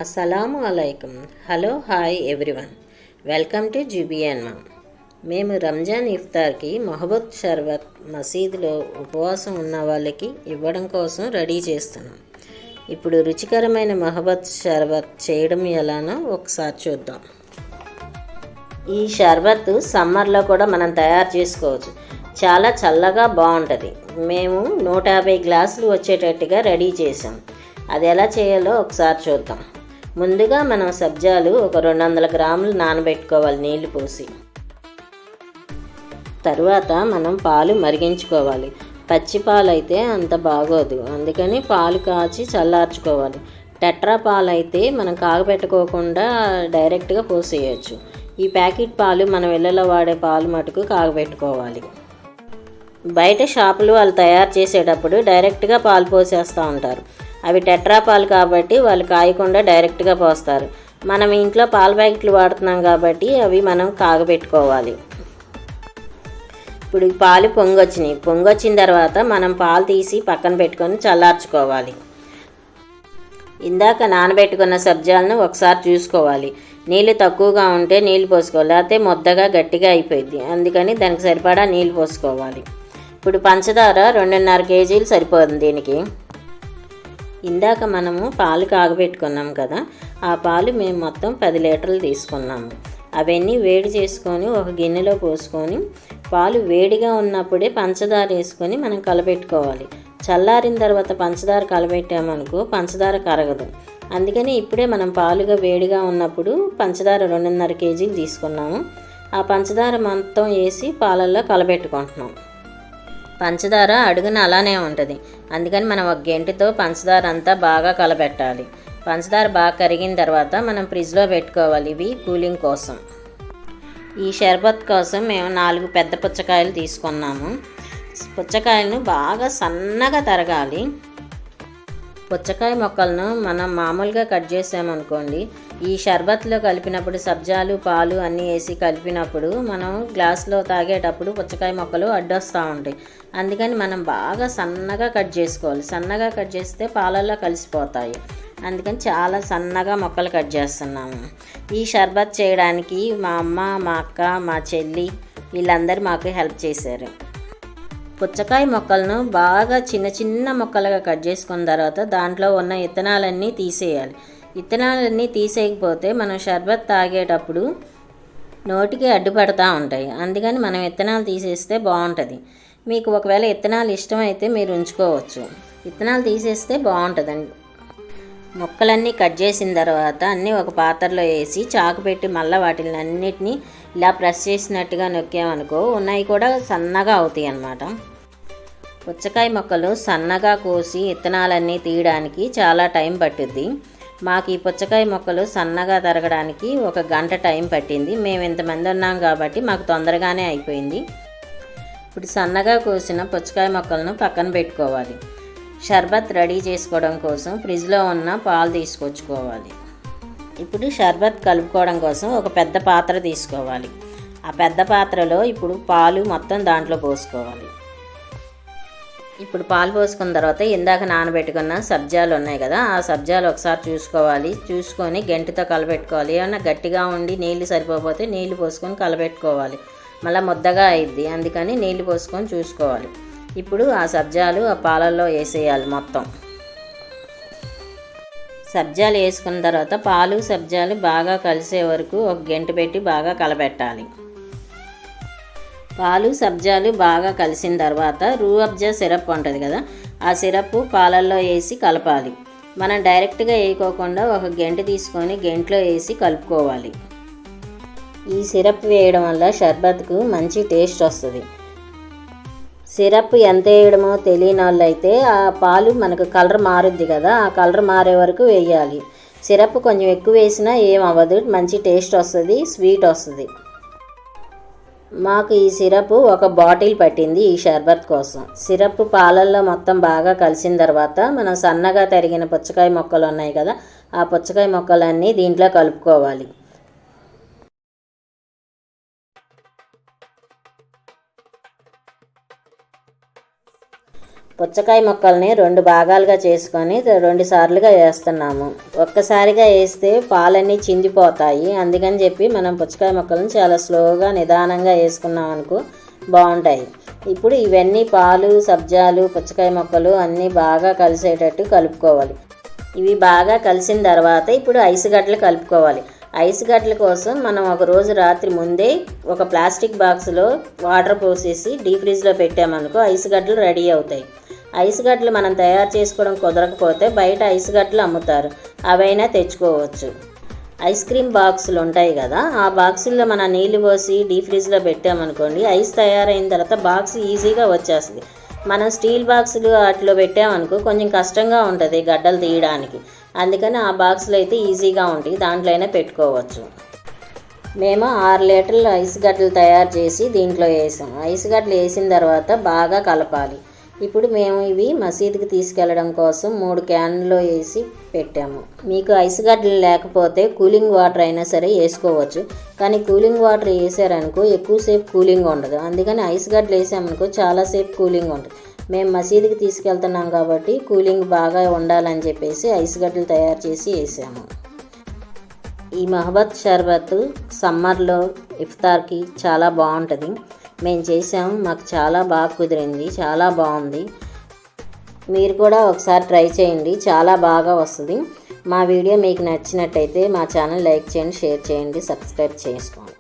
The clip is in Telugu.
అస్సలాము అలైకుం. Hello hi everyone, welcome to Zubiyan mom. మేము రంజాన్ ఇఫ్తార్కి మొహబ్బత్ షర్బత్ మసీదులో ఉపవాసం ఉన్న వాళ్ళకి ఇవ్వడం కోసం రెడీ చేస్తున్నాం. ఇప్పుడు రుచికరమైన మొహబ్బత్ షర్బత్ చేయడం ఎలానో ఒకసారి చూద్దాం. ఈ షర్బత్ సమ్మర్లో కూడా మనం తయారు చేసుకోవచ్చు. చాలా చల్లగా బాగుంటుంది. మేము 150 గ్లాసులు వచ్చేటట్టుగా రెడీ చేసాం. అది ఎలా చేయాలో ఒకసారి చూద్దాం. ముందుగా మనం సబ్జాలు ఒక 200 గ్రాములు నానబెట్టుకోవాలి నీళ్లు పోసి. తరువాత మనం పాలు మరిగించుకోవాలి. పచ్చి పాలు అయితే అంత బాగోదు, అందుకని పాలు కాచి చల్లార్చుకోవాలి. టెట్రా పాలు అయితే మనం కాగబెట్టుకోకుండా డైరెక్ట్గా పోసేయచ్చు. ఈ ప్యాకెట్ పాలు మనం ఇళ్ళలో వాడే పాలు మటుకు కాగబెట్టుకోవాలి. బయట షాపులు వాళ్ళు తయారు చేసేటప్పుడు డైరెక్ట్గా పాలు పోసేస్తూ ఉంటారు. అవి టెట్రా పాలు కాబట్టి వాళ్ళు కాయకుండా డైరెక్ట్గా పోస్తారు. మనం ఇంట్లో పాల ప్యాకెట్లు వాడుతున్నాం కాబట్టి అవి మనం కాగబెట్టుకోవాలి. ఇప్పుడు పాలు పొంగొచ్చిన తర్వాత మనం పాలు తీసి పక్కన పెట్టుకొని చల్లార్చుకోవాలి. ఇందాక నానబెట్టుకున్న సబ్జాలను ఒకసారి చూసుకోవాలి. నీళ్ళు తక్కువగా ఉంటే నీళ్ళు పోసుకోవాలి, లేకపోతే ముద్దగా గట్టిగా అయిపోయింది. అందుకని దానికి సరిపడా నీళ్ళు పోసుకోవాలి. ఇప్పుడు పంచదార 2.5 కేజీలు సరిపోతుంది దీనికి. ఇందాక మనము పాలు కాగబెట్టుకున్నాం కదా, ఆ పాలు మేము మొత్తం 10 లీటర్లు తీసుకున్నాము. అవన్నీ వేడి చేసుకొని ఒక గిన్నెలో పోసుకొని పాలు వేడిగా ఉన్నప్పుడే పంచదార వేసుకొని మనం కలబెట్టుకోవాలి. చల్లారిన తర్వాత పంచదార కలబెట్టామనుకో పంచదార కరగదు. అందుకని ఇప్పుడే మనం పాలుగా వేడిగా ఉన్నప్పుడు పంచదార 2.5 కేజీలు తీసుకున్నాము. ఆ పంచదార మొత్తం వేసి పాలల్లో కలబెట్టుకుంటున్నాం. పంచదార అడుగున అలానే ఉంటుంది, అందుకని మనం ఒక గెంటితో పంచదార అంతా బాగా కలబెట్టాలి. పంచదార బాగా కరిగిన తర్వాత మనం ఫ్రిడ్జ్లో పెట్టుకోవాలి, ఇవి కూలింగ్ కోసం. ఈ షర్బత్ కోసం మేము 4 పెద్ద పుచ్చకాయలు తీసుకున్నాము. పుచ్చకాయలను బాగా సన్నగా తరగాలి. పుచ్చకాయ మొక్కలను మనం మామూలుగా కట్ చేసామనుకోండి, ఈ షర్బత్లో కలిపినప్పుడు సబ్జాలు పాలు అన్నీ వేసి కలిపినప్పుడు మనం గ్లాస్లో తాగేటప్పుడు పుచ్చకాయ మొక్కలు అడ్డొస్తూ ఉంటాయి. అందుకని మనం బాగా సన్నగా కట్ చేసుకోవాలి. సన్నగా కట్ చేస్తే పాలల్లో కలిసిపోతాయి. అందుకని చాలా సన్నగా మొక్కలు కట్ చేస్తున్నాము. ఈ షర్బత్ చేయడానికి మా అమ్మ, మా అక్క, మా చెల్లి వీళ్ళందరూ మాకు హెల్ప్ చేశారు. పుచ్చకాయ మొక్కలను బాగా చిన్న చిన్న మొక్కలుగా కట్ చేసుకున్న తర్వాత దాంట్లో ఉన్న విత్తనాలన్నీ తీసేయాలి. విత్తనాలన్నీ తీసేయకపోతే మనం షర్బత్ తాగేటప్పుడు నోటికి అడ్డుపడతా ఉంటాయి. అందుకని మనం విత్తనాలు తీసేస్తే బాగుంటుంది. మీకు ఒకవేళ విత్తనాలు ఇష్టమైతే మీరు ఉంచుకోవచ్చు. విత్తనాలు తీసేస్తే బాగుంటుందండి. మొక్కలన్నీ కట్ చేసిన తర్వాత అన్నీ ఒక పాత్రలో వేసి చాకు పెట్టి మళ్ళీ వాటిని అన్నిటినీ ఇలా ప్రెస్ చేసినట్టుగా నొక్కామనుకో ఉన్నాయి కూడా సన్నగా అవుతాయి అన్నమాట. పుచ్చకాయ మొక్కలు సన్నగా కోసి విత్తనాలన్నీ తీయడానికి చాలా టైం పట్టుద్ది. మాకు ఈ పుచ్చకాయ మొక్కలు సన్నగా తరగడానికి 1 గంట టైం పట్టింది. మేము ఇంతమంది ఉన్నాం కాబట్టి మాకు తొందరగానే అయిపోయింది. ఇప్పుడు సన్నగా కోసిన పుచ్చకాయ మొక్కలను పక్కన పెట్టుకోవాలి. షర్బత్ రెడీ చేసుకోవడం కోసం ఫ్రిడ్జ్లో ఉన్న పాలు తీసుకొచ్చుకోవాలి. ఇప్పుడు షర్బత్ కలుపుకోవడం కోసం ఒక పెద్ద పాత్ర తీసుకోవాలి. ఆ పెద్ద పాత్రలో ఇప్పుడు పాలు మొత్తం దాంట్లో పోసుకోవాలి. ఇప్పుడు పాలు పోసుకున్న తర్వాత ఇందాక నానబెట్టుకున్న సబ్జాలు ఉన్నాయి కదా, ఆ సబ్జాలు ఒకసారి చూసుకోవాలి. చూసుకొని గంటితో కలబెట్టుకోవాలి. ఏమన్నా గట్టిగా ఉండి నీళ్ళు సరిపోతే నీళ్ళు పోసుకొని కలబెట్టుకోవాలి. మళ్ళీ ముద్దగా అయింది, అందుకని నీళ్ళు పోసుకొని చూసుకోవాలి. ఇప్పుడు ఆ సబ్జాలు ఆ పాలల్లో వేసేయాలి మొత్తం. సబ్జాలు వేసుకున్న తర్వాత పాలు సబ్జాలు బాగా కలిసే వరకు ఒక గంట పెట్టి బాగా కలబెట్టాలి. పాలు సబ్జాలు బాగా కలిసిన తర్వాత రూఅబ్జా సిరప్ ఉంటుంది కదా, ఆ సిరప్ పాలల్లో వేసి కలపాలి. మనం డైరెక్ట్గా వేయకోకుండా ఒక గంట తీసుకొని గంటలో వేసి కలుపుకోవాలి. ఈ సిరప్ వేయడం వల్ల షర్బత్కు మంచి టేస్ట్ వస్తుంది. సిరప్ ఎంత వేయడమో తెలియని వాళ్ళు అయితే ఆ పాలు మనకు కలర్ మారుద్ది కదా, ఆ కలర్ మారే వరకు వేయాలి. సిరప్ కొంచెం ఎక్కువ వేసినా ఏం అవ్వదు, మంచి టేస్ట్ వస్తుంది, స్వీట్ వస్తుంది. మాకు ఈ సిరప్ 1 బాటిల్ పట్టింది ఈ షర్బత్ కోసం. సిరప్ పాలల్లో మొత్తం బాగా కలిసిన తర్వాత మనం సన్నగా తరిగిన పుచ్చకాయ మొక్కలు ఉన్నాయి కదా, ఆ పుచ్చకాయ మొక్కలన్నీ దీంట్లో కలుపుకోవాలి. పుచ్చకాయ ముక్కల్ని 2 భాగాలుగా చేసుకొని 2 సార్లుగా వేస్తున్నాము. ఒక్కసారిగా వేస్తే పాలన్నీ చిందిపోతాయి. అందుకని చెప్పి మనం పుచ్చకాయ ముక్కల్ని చాలా స్లోగా నిదానంగా వేసుకున్నాం అనుకో బాగుంటాయి. ఇప్పుడు ఇవన్నీ పాలు, సబ్జాలు, పుచ్చకాయ ముక్కలు అన్నీ బాగా కలిసేటట్టు కలుపుకోవాలి. ఇవి బాగా కలిసిన తర్వాత ఇప్పుడు ఐస్ గడ్డలు కలుపుకోవాలి. ఐస్ గడ్డల కోసం మనం ఒక రోజు రాత్రి ముందే ఒక ప్లాస్టిక్ బాక్స్లో వాటర్ పోసేసి డీప్ ఫ్రిడ్జ్లో పెట్టామనుకో ఐస్ గడ్డలు రెడీ అవుతాయి. ఐస్ గడ్డలు మనం తయారు చేసుకోవడం కుదరకపోతే బయట ఐస్ గడ్డలు అమ్ముతారు, అవైనా తెచ్చుకోవచ్చు. ఐస్ క్రీమ్ బాక్సులు ఉంటాయి కదా, ఆ బాక్సుల్లో మనం నీళ్లు పోసి డీప్ ఫ్రిడ్జ్లో పెట్టామనుకోండి ఐస్ తయారైన తర్వాత బాక్స్ ఈజీగా వచ్చేస్తుంది. మనం స్టీల్ బాక్సులు వాటిలో పెట్టామనుకో కొంచెం కష్టంగా ఉంటుంది గడ్డలు తీయడానికి. అందుకని ఆ బాక్సులు అయితే ఈజీగా ఉంటాయి, దాంట్లో అయినా పెట్టుకోవచ్చు. మేము 6 లీటర్ల ఐస్ గడ్డలు తయారు చేసి దీంట్లో వేసాం. ఐస్ గడ్డలు వేసిన తర్వాత బాగా కలపాలి. ఇప్పుడు మేము ఇవి మసీదుకి తీసుకెళ్ళడం కోసం 3 క్యాన్లో వేసి పెట్టాము. మీకు ఐస్ గడ్డలు లేకపోతే కూలింగ్ వాటర్ అయినా సరే వేసుకోవచ్చు. కానీ కూలింగ్ వాటర్ వేసారనుకో ఎక్కువసేపు కూలింగ్ ఉండదు. అందుకని ఐస్ గడ్డలు వేసామనుకో చాలాసేపు కూలింగ్ ఉంటుంది. మేము మసీదుకి తీసుకెళ్తున్నాం కాబట్టి కూలింగ్ బాగా ఉండాలని చెప్పేసి ఐస్ గడ్డలు తయారు చేసి వేసాము. ఈ మహబత్ షర్బత్ సమ్మర్లో ఇఫ్తార్కి చాలా బాగుంటుంది. మేము చేసాము, మాకు చాలా బాగా కుదిరింది, చాలా బాగుంది. మీరు కూడా ఒకసారి ట్రై చేయండి, చాలా బాగా వస్తుంది. మా వీడియో మీకు నచ్చినట్టయితే మా ఛానల్ లైక్ చేయండి, షేర్ చేయండి, సబ్స్క్రైబ్ చేసుకోండి.